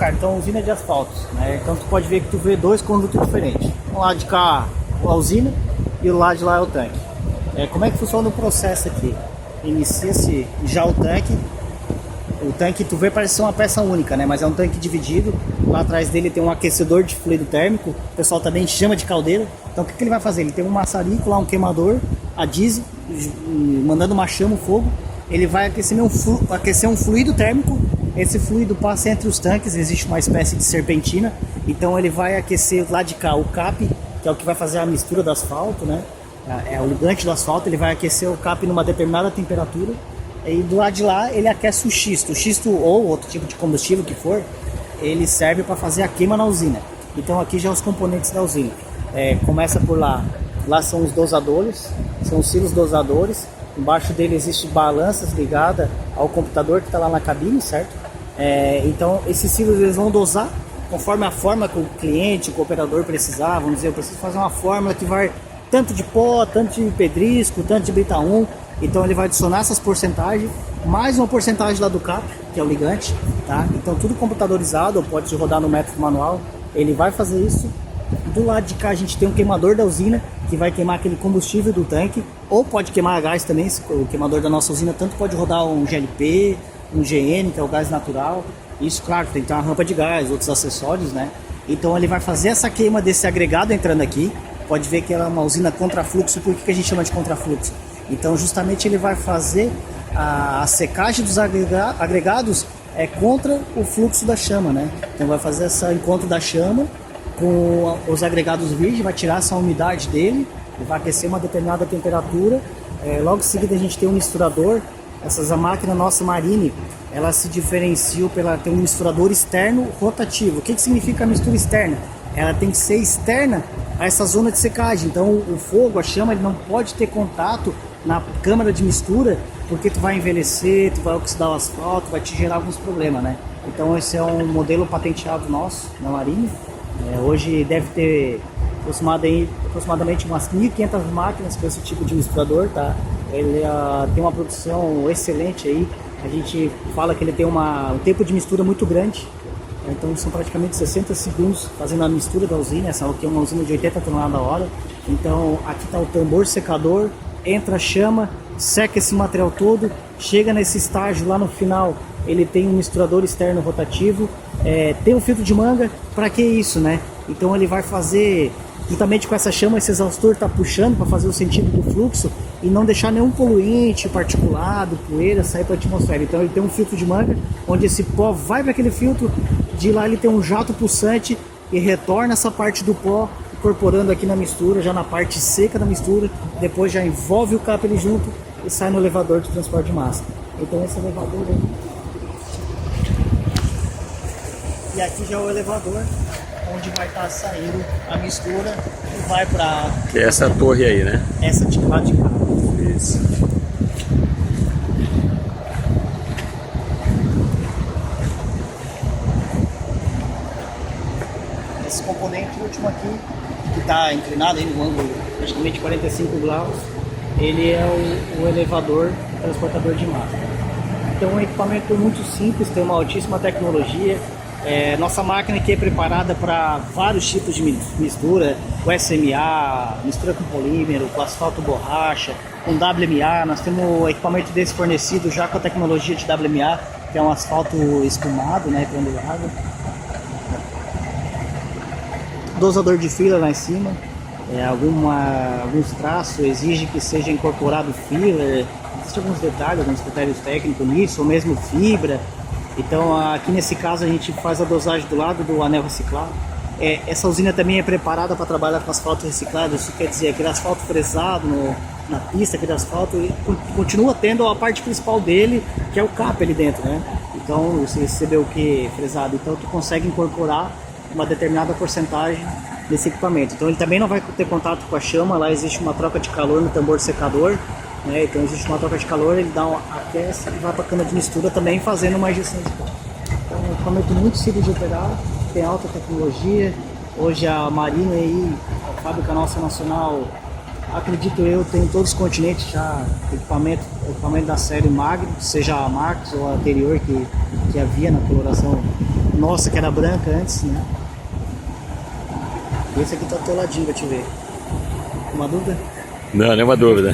cara, então usina de asfaltos, né? Então tu pode ver que tu vê dois condutos diferentes. Um lado de cá a usina e o lado de lá é o tanque. Como é que funciona o processo aqui? Inicia-se já o tanque. O tanque tu vê parece ser uma peça única, né? Mas é um tanque dividido. Lá atrás dele tem um aquecedor de fluido térmico. O pessoal também chama de caldeira. Então o que ele vai fazer? Ele tem um maçarico lá, um queimador a diesel, mandando uma chama, um fogo. Ele vai aquecer um fluido térmico. Esse fluido passa entre os tanques. Existe uma espécie de serpentina. Então ele vai aquecer lá de cá o cap, que é o que vai fazer a mistura do asfalto, né? É o ligante do asfalto. Ele vai aquecer o cap numa determinada temperatura. E do lado de lá ele aquece o xisto. O xisto ou outro tipo de combustível que for, ele serve para fazer a queima na usina. Então aqui já os componentes da usina. Começa por lá. Lá são os dosadores, são os silos dosadores. Embaixo dele existe balanças ligadas ao computador que está lá na cabine, certo? Então esses silos eles vão dosar conforme a forma que o cliente, que o operador precisar. Vamos dizer, eu preciso fazer uma fórmula que vai tanto de pó, tanto de pedrisco, tanto de brita 1. Então ele vai adicionar essas porcentagens, mais uma porcentagem lá do cap, que é o ligante, tá? Então tudo computadorizado, pode rodar no método manual, ele vai fazer isso. Do lado de cá a gente tem um queimador da usina, que vai queimar aquele combustível do tanque, ou pode queimar gás também. O queimador da nossa usina tanto pode rodar um GLP, um GN, que é o gás natural. Isso, claro, tem que ter uma rampa de gás, outros acessórios, né? Então ele vai fazer essa queima desse agregado entrando aqui. Pode ver que ela é uma usina contrafluxo. Por que a gente chama de contrafluxo? Então justamente ele vai fazer a secagem dos agregados contra o fluxo da chama, né? Então vai fazer esse encontro da chama com os agregados virgens, vai tirar essa umidade dele, vai aquecer uma determinada temperatura. Logo em seguida a gente tem um misturador. A máquina nossa Marine, ela se diferencia pela ter um misturador externo rotativo. O que significa a mistura externa? Ela tem que ser externa a essa zona de secagem. Então o fogo, a chama, ele não pode ter contato na câmara de mistura, porque tu vai envelhecer, tu vai oxidar o asfalto, vai te gerar alguns problemas, né? Então esse é um modelo patenteado nosso na Marine. Hoje deve ter aproximadamente umas 1.500 máquinas com esse tipo de misturador, tá? Ele tem uma produção excelente aí. A gente fala que ele tem um tempo de mistura muito grande. Então são praticamente 60 segundos fazendo a mistura da usina. Essa aqui é uma usina de 80 toneladas a hora. Então aqui está o tambor secador, entra a chama, seca esse material todo, chega nesse estágio lá no final, ele tem um misturador externo rotativo, tem um filtro de manga. Para que isso, né? Então ele vai fazer, juntamente com essa chama, esse exaustor está puxando para fazer o sentido do fluxo e não deixar nenhum poluente, particulado, poeira sair para a atmosfera. Então ele tem um filtro de manga, onde esse pó vai para aquele filtro, de lá ele tem um jato pulsante e retorna essa parte do pó, incorporando aqui na mistura, já na parte seca da mistura. Depois já envolve o cap ali junto e sai no elevador de transporte de massa. Então esse elevador aí. E aqui já é o elevador, onde vai estar saindo a mistura e vai para... Que é essa torre aí, né? Essa de lá de cá. Isso. Esse componente último aqui, que está inclinado aí no ângulo praticamente 45 graus, ele é o elevador transportador de massa. Então é um equipamento muito simples, tem uma altíssima tecnologia. Nossa máquina aqui é preparada para vários tipos de mistura, o SMA, mistura com polímero, com asfalto borracha, com WMA. Nós temos um equipamento desse fornecido já com a tecnologia de WMA, que é um asfalto espumado, né, granulado. Dosador de fila lá em cima. Alguns traços exigem que seja incorporado filler. Existem alguns detalhes, alguns critérios técnicos nisso, ou mesmo fibra. Então aqui nesse caso a gente faz a dosagem do lado do anel reciclado. Essa usina também é preparada para trabalhar com asfalto reciclado. Isso quer dizer, aquele asfalto fresado na pista, aquele asfalto continua tendo a parte principal dele, que é o cap ali dentro, né? Então você recebeu o que fresado, então tu consegue incorporar uma determinada porcentagem desse equipamento. Então ele também não vai ter contato com a chama. Lá existe uma troca de calor no tambor secador, né? Então existe uma troca de calor, ele aquece e vai para a cana de mistura também, fazendo uma injeção de pó. Então é um equipamento muito simples de operar, tem alta tecnologia. Hoje a Marine aí, a fábrica nossa nacional, acredito eu, tem em todos os continentes já equipamento da série Magno, seja a Max ou a anterior que havia na coloração Nossa, que era branca antes, né? Esse aqui tá atoladinho, pra te ver. Uma dúvida? Não, nenhuma dúvida.